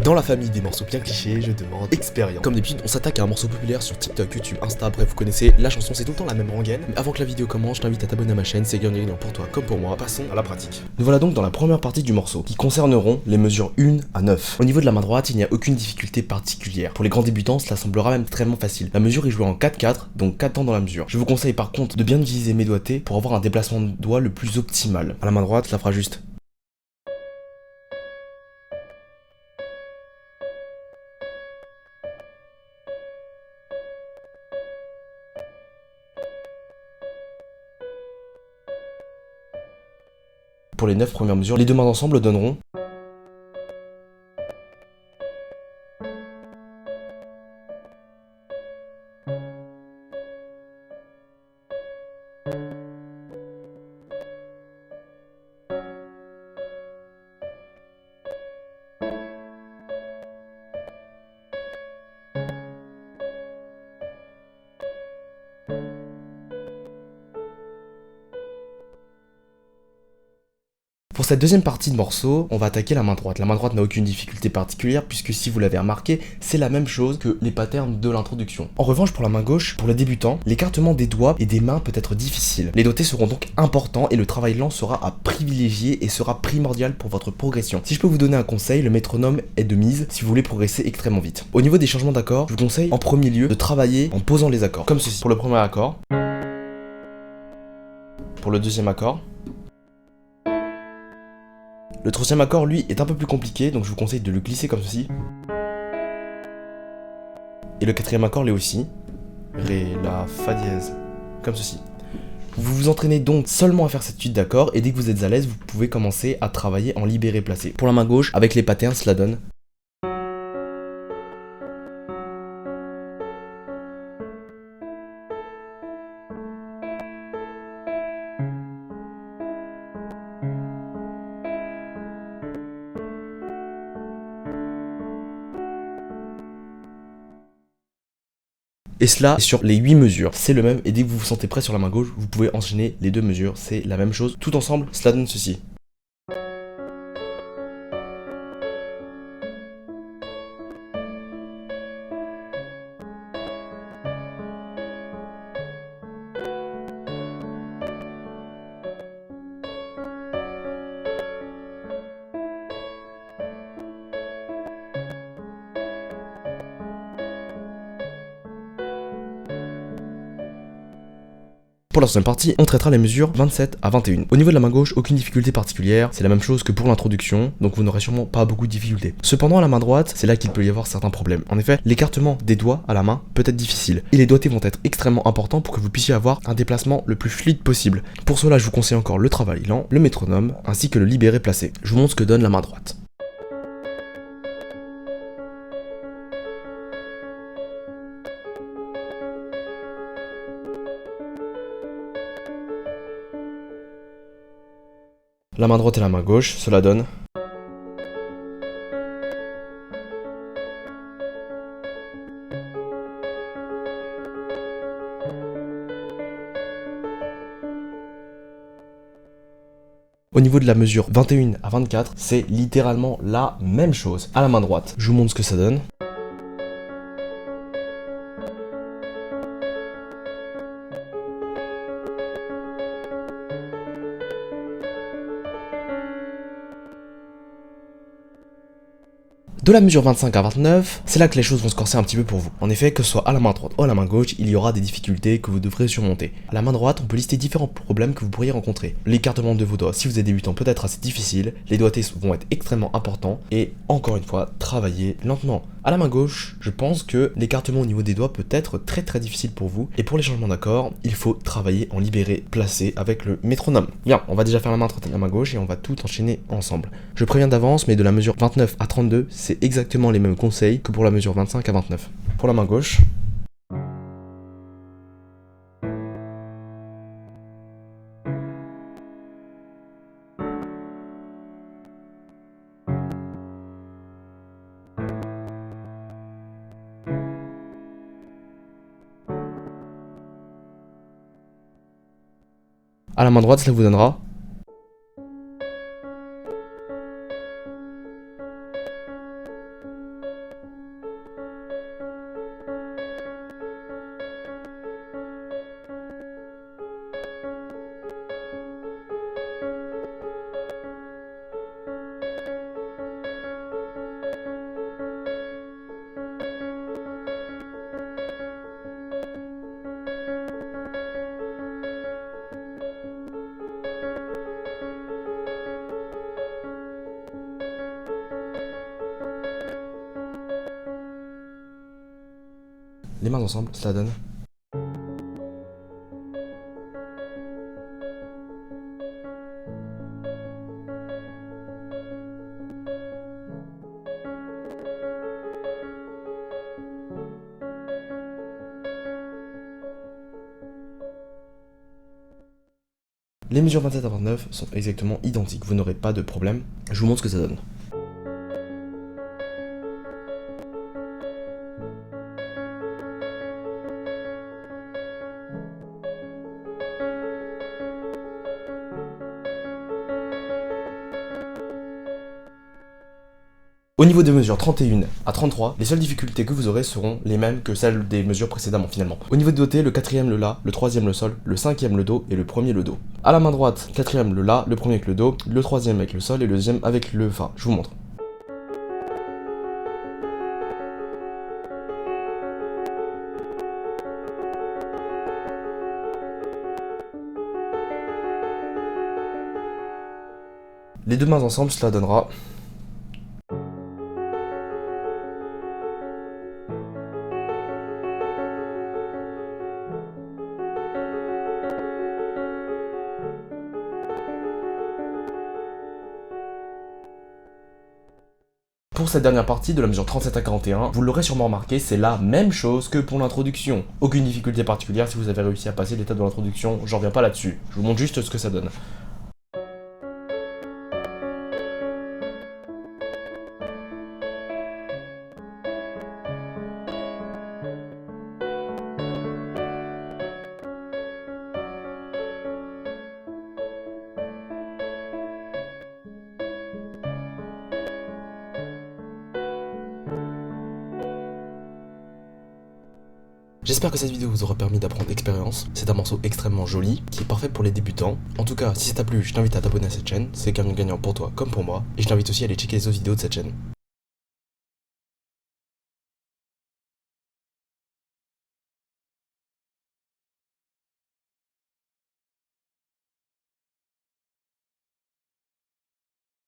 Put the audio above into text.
Dans la famille des morceaux bien clichés, je demande expérience. Comme d'habitude, on s'attaque à un morceau populaire sur TikTok, YouTube, Insta, bref, vous connaissez la chanson, c'est tout le temps la même rengaine. Mais avant que la vidéo commence, je t'invite à t'abonner à ma chaîne, c'est gagné pour toi comme pour moi. Passons à la pratique. Nous voilà donc dans la première partie du morceau, qui concerneront les mesures 1 à 9. Au niveau de la main droite, il n'y a aucune difficulté particulière. Pour les grands débutants, cela semblera même extrêmement facile. La mesure est jouée en 4-4, donc 4 temps dans la mesure. Je vous conseille par contre de bien utiliser mes doigtés pour avoir un déplacement de doigt le plus optimal. À la main droite, cela fera juste. Pour les 9 premières mesures, les deux mains ensemble donneront. Pour cette deuxième partie de morceau, on va attaquer la main droite. La main droite n'a aucune difficulté particulière puisque si vous l'avez remarqué, c'est la même chose que les patterns de l'introduction. En revanche, pour la main gauche, pour les débutants, l'écartement des doigts et des mains peut être difficile. Les doigtés seront donc importants et le travail lent sera à privilégier et sera primordial pour votre progression. Si je peux vous donner un conseil, le métronome est de mise si vous voulez progresser extrêmement vite. Au niveau des changements d'accords, je vous conseille en premier lieu de travailler en posant les accords, comme ceci. Pour le premier accord, pour le deuxième accord. Le troisième accord, lui, est un peu plus compliqué, donc je vous conseille de le glisser comme ceci. Et le quatrième accord, l'est aussi. Ré, La, Fa dièse, comme ceci. Vous vous entraînez donc seulement à faire cette suite d'accords, et dès que vous êtes à l'aise, vous pouvez commencer à travailler en libéré placé. Pour la main gauche, avec les patterns, cela donne. Et cela sur les 8 mesures, c'est le même, et dès que vous vous sentez prêt sur la main gauche, vous pouvez enchaîner les deux mesures, c'est la même chose. Tout ensemble, cela donne ceci. Pour la deuxième partie, on traitera les mesures 27 à 21. Au niveau de la main gauche, aucune difficulté particulière, c'est la même chose que pour l'introduction, donc vous n'aurez sûrement pas beaucoup de difficultés. Cependant, à la main droite, c'est là qu'il peut y avoir certains problèmes. En effet, l'écartement des doigts à la main peut être difficile, et les doigtés vont être extrêmement importants pour que vous puissiez avoir un déplacement le plus fluide possible. Pour cela, je vous conseille encore le travail lent, le métronome, ainsi que le libéré placé. Je vous montre ce que donne la main droite. La main droite et la main gauche, cela donne. Au niveau de la mesure 21 à 24, c'est littéralement la même chose. À la main droite, je vous montre ce que ça donne. De la mesure 25 à 29, c'est là que les choses vont se corser un petit peu pour vous. En effet, que ce soit à la main droite ou à la main gauche, il y aura des difficultés que vous devrez surmonter. À la main droite, on peut lister différents problèmes que vous pourriez rencontrer. L'écartement de vos doigts, si vous êtes débutant, peut être assez difficile, les doigtés vont être extrêmement importants, et encore une fois, travailler lentement. À la main gauche, je pense que l'écartement au niveau des doigts peut être très difficile pour vous, et pour les changements d'accords, il faut travailler en libéré placé avec le métronome. Bien, on va déjà faire la main droite et la main gauche, et on va tout enchaîner ensemble. Je préviens d'avance, mais de la mesure 29 à 32, c'est exactement les mêmes conseils que pour la mesure 25 à 29. Pour la main gauche, à la main droite, cela vous donnera. les mains ensemble, cela donne... Les mesures 27 à 29 sont exactement identiques, vous n'aurez pas de problème. Je vous montre ce que ça donne. Au niveau des mesures 31 à 33, les seules difficultés que vous aurez seront les mêmes que celles des mesures précédemment finalement. Au niveau des dotés, le quatrième le La, le troisième le Sol, le cinquième le Do et le premier le Do. À la main droite, quatrième le La, le premier avec le Do, le troisième avec le Sol et le deuxième avec le Fa. Je vous montre. Les deux mains ensemble, cela donnera... Pour cette dernière partie de la mesure 37 à 41, vous l'aurez sûrement remarqué, c'est la même chose que pour l'introduction. Aucune difficulté particulière si vous avez réussi à passer l'étape de l'introduction, j'en reviens pas là-dessus. Je vous montre juste ce que ça donne. J'espère que cette vidéo vous aura permis d'apprendre l'expérience. C'est un morceau extrêmement joli, qui est parfait pour les débutants. En tout cas, si ça t'a plu, je t'invite à t'abonner à cette chaîne, c'est gagnant-gagnant pour toi comme pour moi. Et je t'invite aussi à aller checker les autres vidéos de cette chaîne.